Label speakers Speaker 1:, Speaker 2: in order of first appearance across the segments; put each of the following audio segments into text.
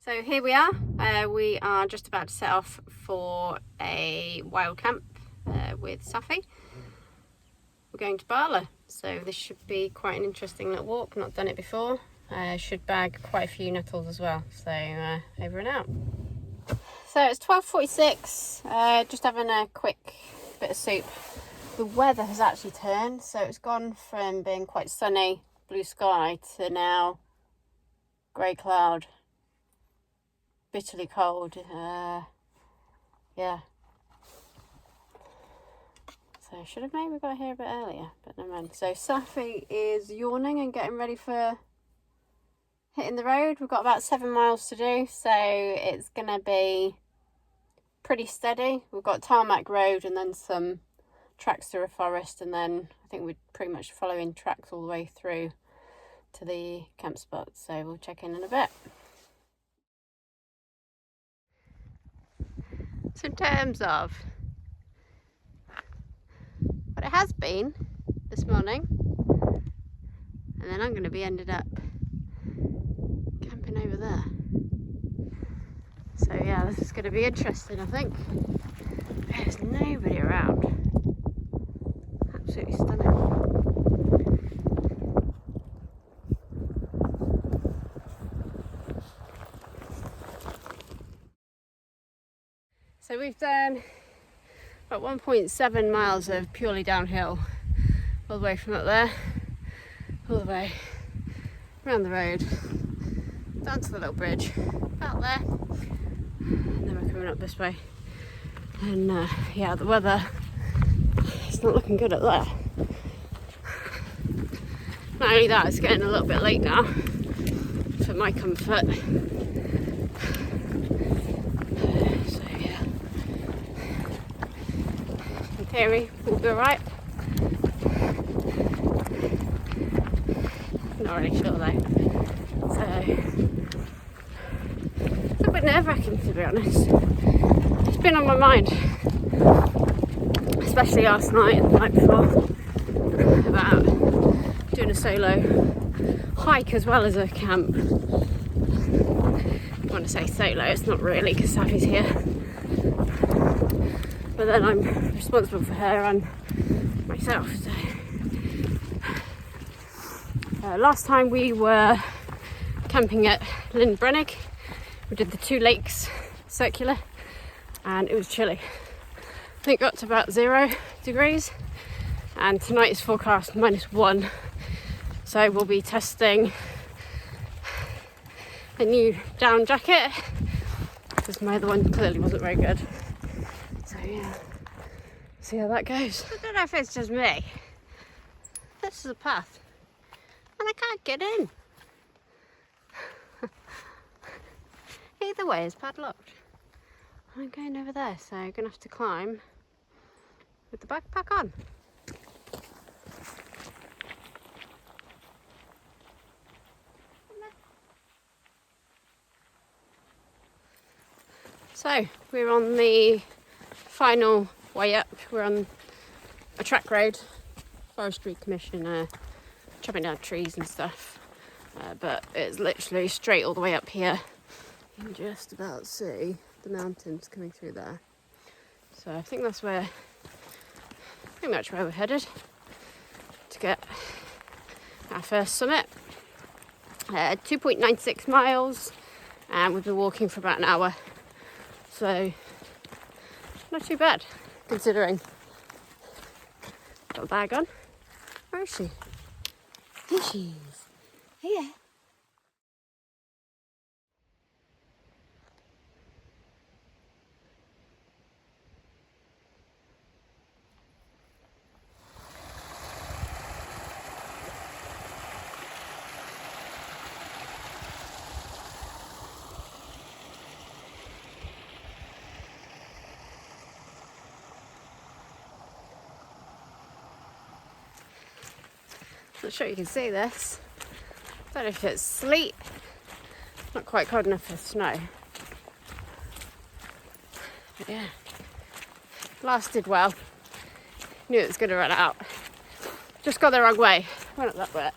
Speaker 1: So here we are just about to set off for a wild camp with Safi. We're going to Barla, so this should be quite an interesting little walk. Not done it before. Should bag quite a few nuttals as well, so over and out. So it's 12:46, just having a quick bit of soup. The weather has actually turned, so it's gone from being quite sunny, blue sky, to now grey cloud, bitterly cold. Yeah. So I should have maybe got here a bit earlier, but never mind. So Safi is yawning and getting ready for hitting the road. We've got about 7 miles to do, so it's going to be pretty steady. We've got tarmac road and then some tracks through a forest, and then I think we're pretty much following tracks all the way through to the camp spot, so we'll check in a bit. So in terms of what it has been this morning, and then I'm going to be ended up camping over there. So yeah, this is going to be interesting, I think. There's nobody around. Absolutely stunning. So we've done about 1.7 miles of purely downhill, all the way from up there, all the way around the road, down to the little bridge, out there, and then we're coming up this way. And yeah, the weather, it's not looking good up there. Not only that, it's getting a little bit late now for my comfort. So yeah, in theory we'll be alright. Not really sure though. So it's a bit nerve-wracking, to be honest. It's been on my mind, especially last night and the night before, about doing a solo hike as well as a camp. I want to say solo, it's not really because Safi's here, but then I'm responsible for her and myself. So last time we were camping at Lynbrennig, we did the 2 lakes circular, and it was chilly. I think it got to about 0 degrees, and tonight is forecast -1. So we'll be testing a new down jacket because my other one clearly wasn't very good. So yeah, see how that goes. I don't know if it's just me. This is a path and I can't get in. Either way it's padlocked. I'm going over there, so I'm gonna have to climb with the backpack on. So we're on the final way up. We're on a track road, Forestry Commission, chopping down trees and stuff, but it's literally straight all the way up here. You can just about see the mountains coming through there. So I think that's where, pretty much where we're headed to get our first summit. 2.96 miles, and we've been walking for about an hour. So not too bad considering. Got a bag on. Where is she? Here she is. Here. Not sure you can see this. Don't know if it's sleet. Not quite cold enough for snow. But yeah, lasted well. Knew it was going to run out. Just got the wrong way. Went up that bit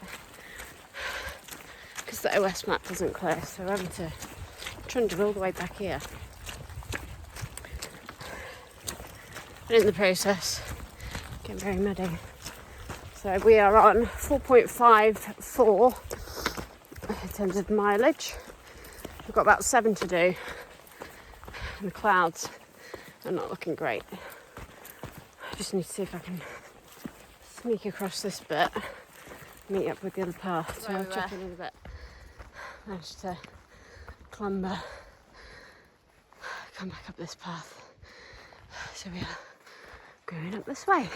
Speaker 1: because the OS map doesn't clear, so we're having to trundled all the way back here. And in the process, getting very muddy. So we are on 4.54 in terms of mileage. We've got about 7 to do. And the clouds are not looking great. I just need to see if I can sneak across this bit, meet up with the other path. So I'll check in a bit. Managed to clamber, come back up this path. So we are going up this way.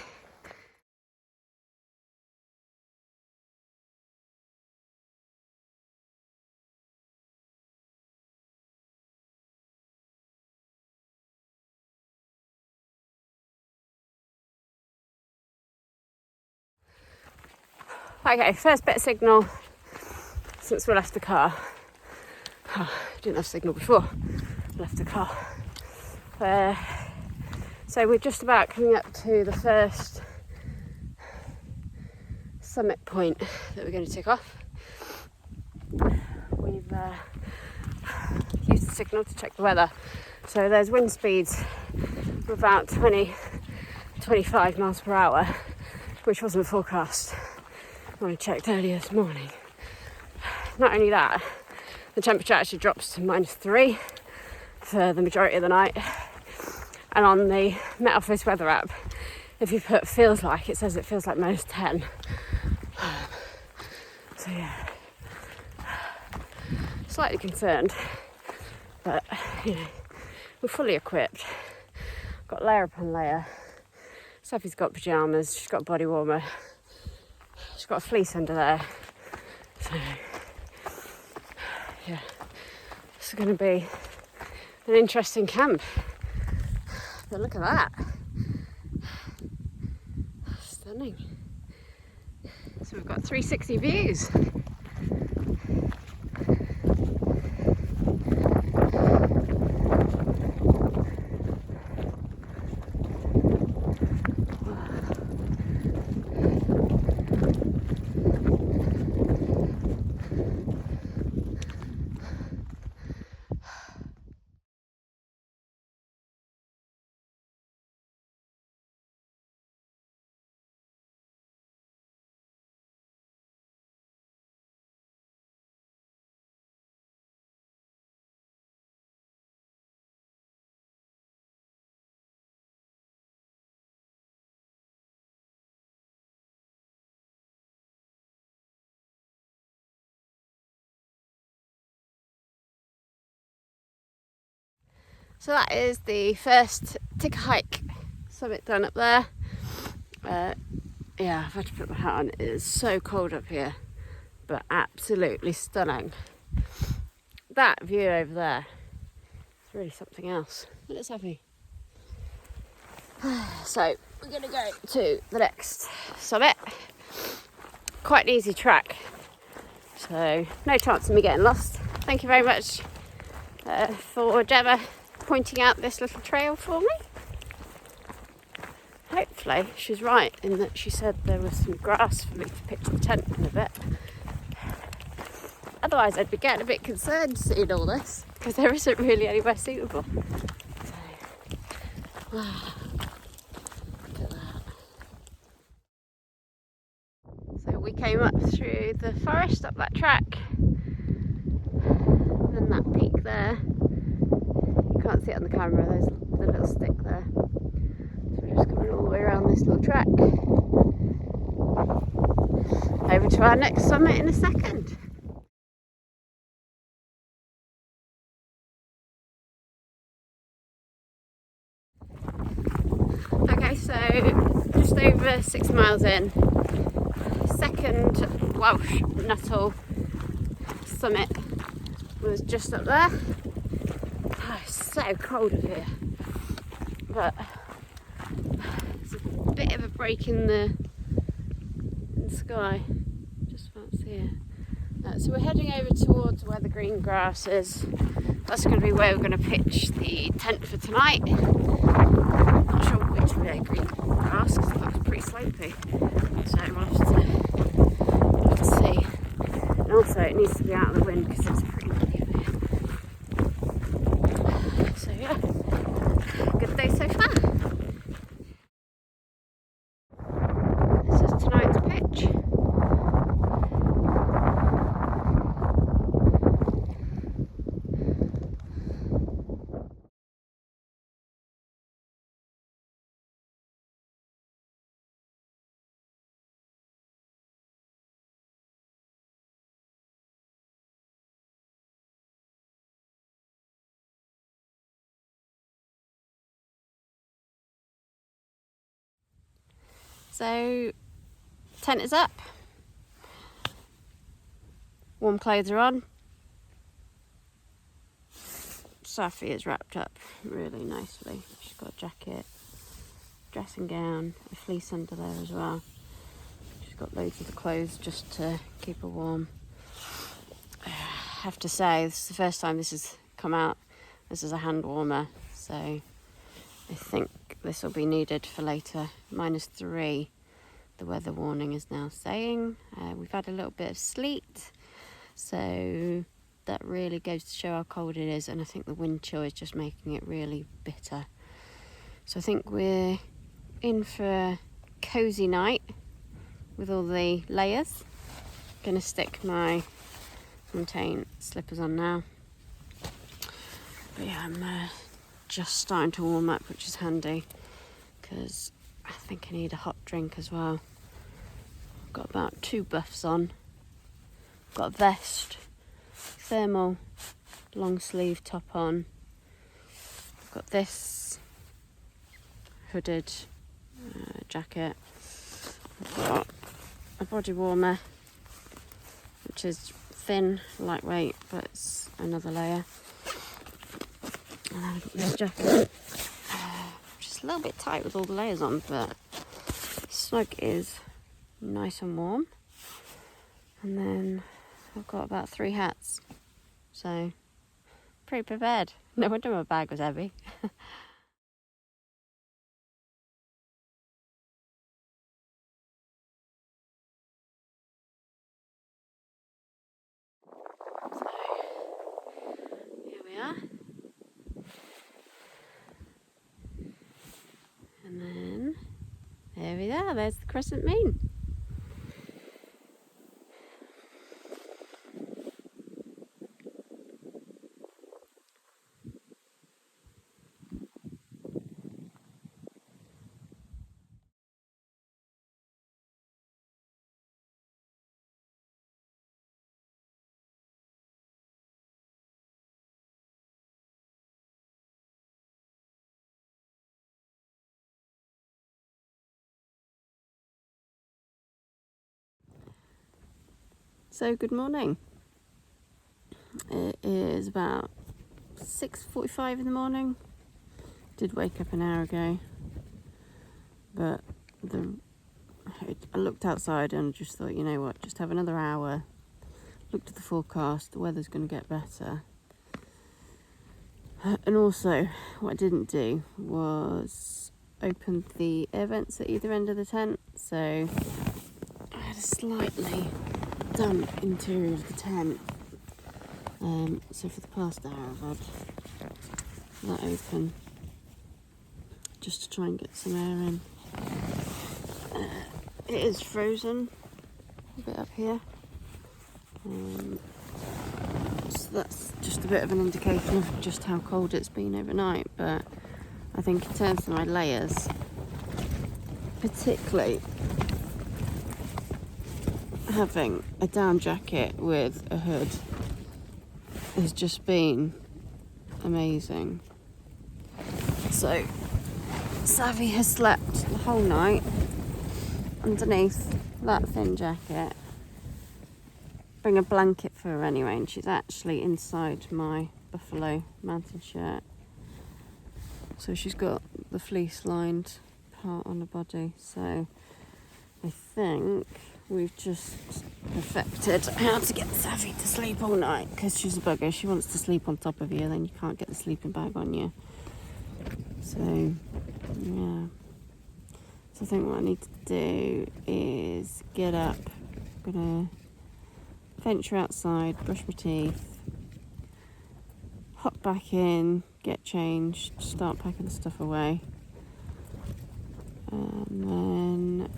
Speaker 1: Okay, first bit of signal since we left the car. Oh, didn't have signal before I left the car. So we're just about coming up to the first summit point that we're going to tick off. We've used the signal to check the weather. So there's wind speeds of about 20-25 miles per hour, which wasn't forecast when I checked earlier this morning. Not only that, the temperature actually drops to -3 for the majority of the night. And on the Met Office weather app, if you put feels like, it says it feels like -10. So yeah, slightly concerned, but you know, we're fully equipped. Got layer upon layer. Sophie's got pyjamas, she's got a body warmer, she's got a fleece under there. So yeah, this is going to be an interesting camp. But look at that. Stunning. So we've got 360 views. So that is the first Tickahike summit done up there. Yeah, I've had to put my hat on. It is so cold up here, but absolutely stunning. That view over there is really something else. Let's have me. So we're going to go to the next summit. Quite an easy track, so no chance of me getting lost. Thank you very much for Gemma pointing out this little trail for me. Hopefully she's right in that she said there was some grass for me to pitch the tent in a bit. Otherwise I'd be getting a bit concerned seeing all this, because there isn't really anywhere suitable. So, wow, look at that. So we came up through the forest, up that track, and that peak there. Can't see it on the camera, there's the little stick there. So we're just coming all the way around this little track. Over to our next summit in a second. Okay, so just over 6 miles in, second Welsh Nuttall summit was just up there. Oh, it's so cold up here, but there's a bit of a break in the sky, just about to see it. So we're heading over towards where the green grass is. That's going to be where we're going to pitch the tent for tonight. Not sure which way green grass, because it looks pretty slopey, so we'll have to see. And also it needs to be out of the wind because it's pretty windy up here. So, tent is up. Warm clothes are on. Safi is wrapped up really nicely. She's got a jacket, dressing gown, a fleece under there as well. She's got loads of the clothes just to keep her warm. I have to say, this is the first time this has come out. This is a hand warmer, so I think this will be needed for later. -3, the weather warning is now saying. We've had a little bit of sleet, so that really goes to show how cold it is, and I think the wind chill is just making it really bitter. So I think we're in for a cosy night with all the layers. Gonna stick my Montane slippers on now. But yeah, I'm just starting to warm up, which is handy because I think I need a hot drink as well. I've got about 2 buffs on. Got a vest, thermal long sleeve top on. I've got this hooded jacket. I've got a body warmer, which is thin, lightweight, but it's another layer. And then I've got this jacket, which is a little bit tight with all the layers on, but snug is nice and warm. And then I've got about 3 hats, so pretty prepared. No wonder my bag was heavy. So here we are. And then there we are, there's the crescent moon. So good morning. It is about 6:45 in the morning. Did wake up an hour ago, but I looked outside and just thought, you know what, just have another hour. Looked at the forecast, the weather's going to get better. And also, what I didn't do was open the air vents at either end of the tent, so I had a slightly damp interior of the tent. So for the past hour I've had that open just to try and get some air in. It is frozen a bit up here, so that's just a bit of an indication of just how cold it's been overnight. But I think in terms of my layers, particularly having a down jacket with a hood has just been amazing. So Savvy has slept the whole night underneath that thin jacket. Bring a blanket for her anyway, and she's actually inside my buffalo mountain shirt. So she's got the fleece lined part on her body. So I think we've just perfected how to get Savvy to sleep all night, because she's a bugger. She wants to sleep on top of you, then you can't get the sleeping bag on you. So yeah, so I think what I need to do is get up. I'm gonna venture outside, brush my teeth, hop back in, get changed, start packing the stuff away, and then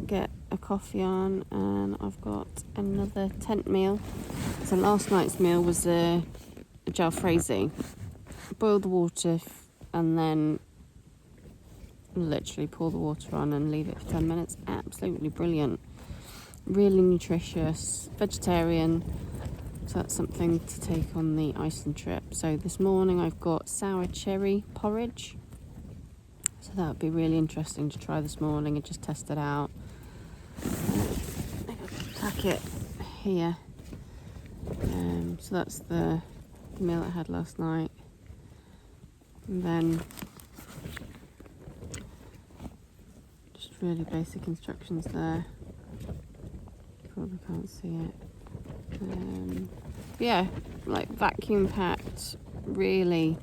Speaker 1: get a coffee on. And I've got another tent meal. So last night's meal was a jalfrezi. Boil the water and then literally pour the water on and leave it for 10 minutes. Absolutely brilliant. Really nutritious. Vegetarian. So that's something to take on the Iceland trip. So this morning I've got sour cherry porridge. So that would be really interesting to try this morning and just test it out. Pack it here. So that's the meal I had last night. And then just really basic instructions there. Probably can't see it. Yeah, like vacuum packed, really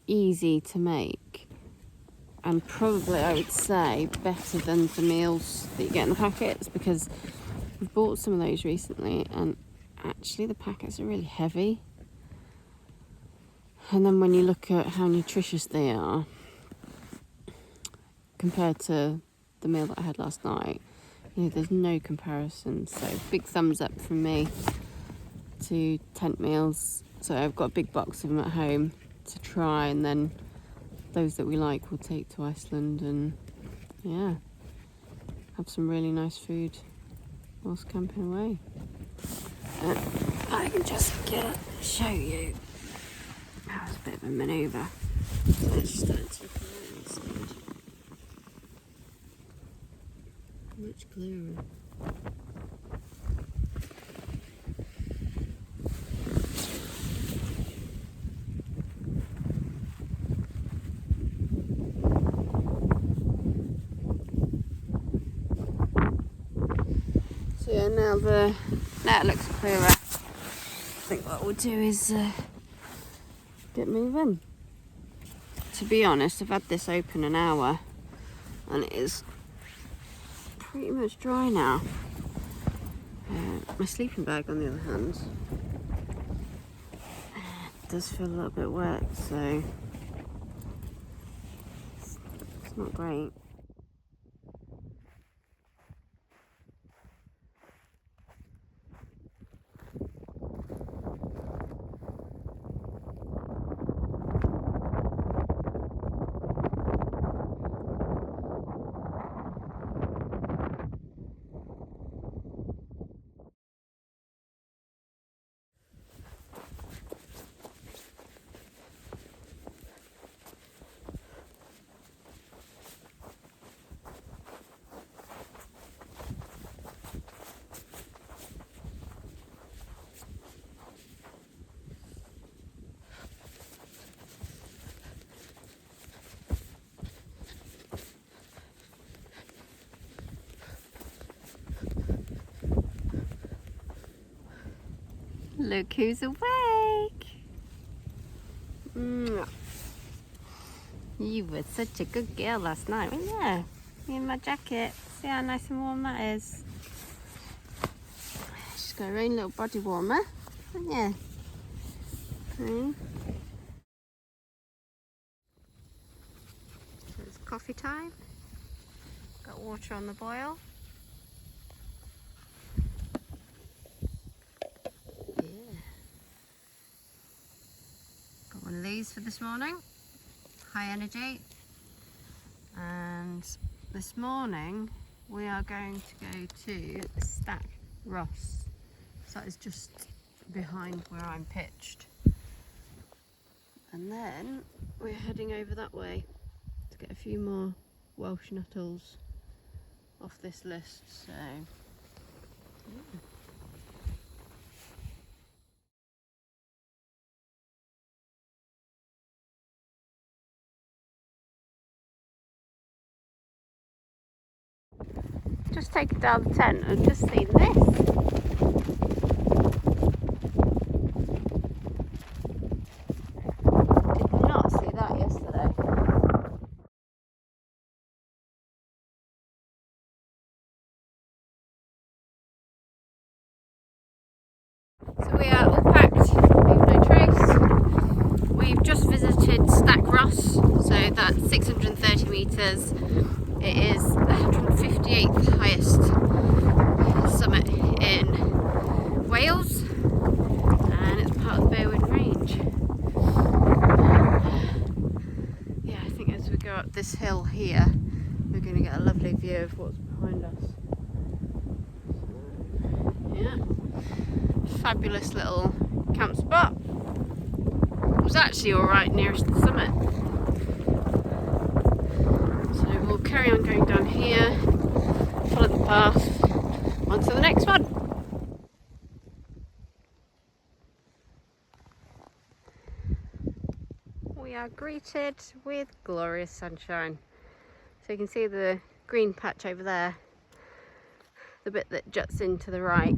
Speaker 1: easy to make, and probably I would say better than the meals that you get in the packets, because we've bought some of those recently and actually the packets are really heavy. And then when you look at how nutritious they are compared to the meal that I had last night, you know, there's no comparison. So big thumbs up from me to Tentmeals. So I've got a big box of them at home to try, and then those that we like we'll take to Iceland and yeah, have some really nice food whilst camping away. I can just show you. That was a bit of a manoeuvre. So it's just starting to look around inside. Much clearer. So yeah, now it looks clearer. I think what we'll do is get moving. To be honest, I've had this open an hour and it is pretty much dry now. My sleeping bag, on the other hand, does feel a little bit wet, so it's not great. Look who's awake! You were such a good girl last night, weren't you? Me in my jacket. See how nice and warm that is. She's got her own little body warmer, haven't you? Okay. So it's coffee time. Got water on the boil. One of these for this morning, high energy, and this morning we are going to go to Stack Ross. So that is just behind where I'm pitched, and then we're heading over that way to get a few more Welsh Nuttalls off this list. So yeah. Just taken down the tent and just seen this. Did not see that yesterday. So we are all packed, leave no trace. We've just visited Stack Ross, so that's 630 metres. It is the 158th highest summit in Wales, and it's part of the Berwyn range. Yeah, I think as we go up this hill here, we're going to get a lovely view of what's behind us. Yeah, fabulous little camp spot. It was actually alright nearest the summit. carry on going down here, follow the path, on to the next one. We are greeted with glorious sunshine. So you can see the green patch over there, the bit that juts into the right.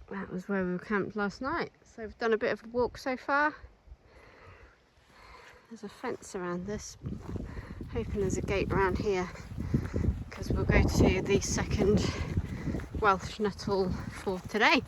Speaker 1: That was where we were camped last night. So we've done a bit of a walk so far. There's a fence around this. Hoping there's a gate around here, because we'll go to the second Welsh Nuttall for today.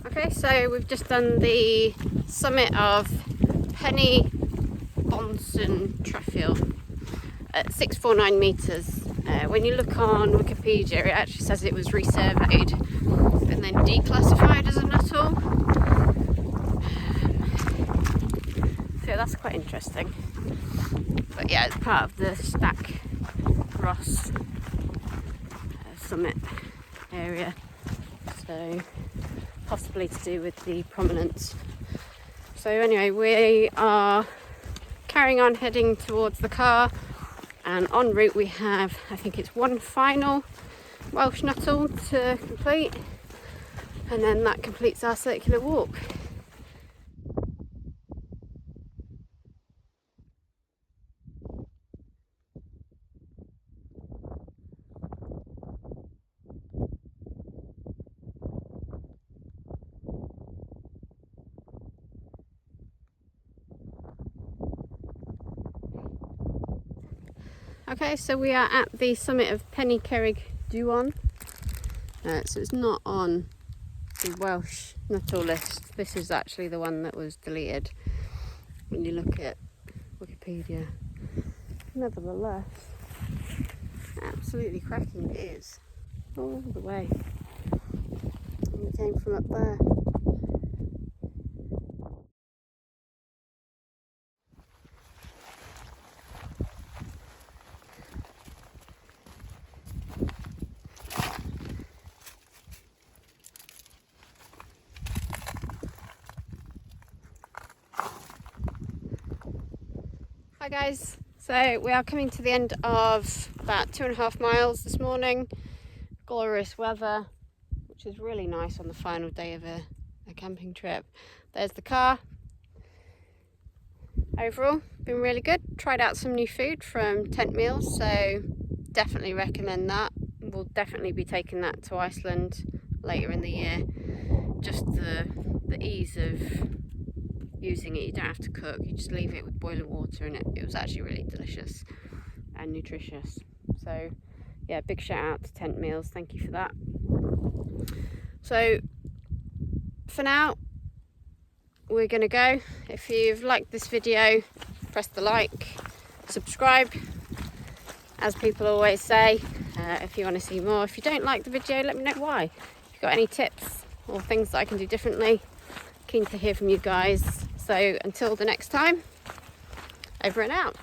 Speaker 1: Okay, so we've just done the summit of Penny Bonson Treffield at 649 metres. When you look on Wikipedia, it actually says it was resurveyed and then declassified as a Nuttall. So that's quite interesting. But yeah, it's part of the Stack Ross summit area. So possibly to do with the prominence. So anyway, we are carrying on heading towards the car, and en route we have, I think it's one final Welsh Nuttall to complete, and then that completes our circular walk. Okay, so we are at the summit of Penny Duon. So it's not on the Welsh Nuttall list. This is actually the one that was deleted when you look at Wikipedia. Nevertheless, absolutely cracking it is. All the way. And we came from up there. Hi guys, so we are coming to the end of about 2.5 miles this morning. Glorious weather, which is really nice on the final day of a camping trip. There's the car. Overall, been really good. Tried out some new food from Tentmeals, so definitely recommend that. We'll definitely be taking that to Iceland later in the year. Just the ease of using it, you don't have to cook, you just leave it with boiling water, and it was actually really delicious and nutritious. So yeah, big shout out to Tentmeals, thank you for that. So for now we're gonna go. If you've liked this video, press the like, subscribe, as people always say, if you want to see more. If you don't like the video, let me know why. If you've got any tips or things that I can do differently, keen to hear from you guys. So until the next time, over and out.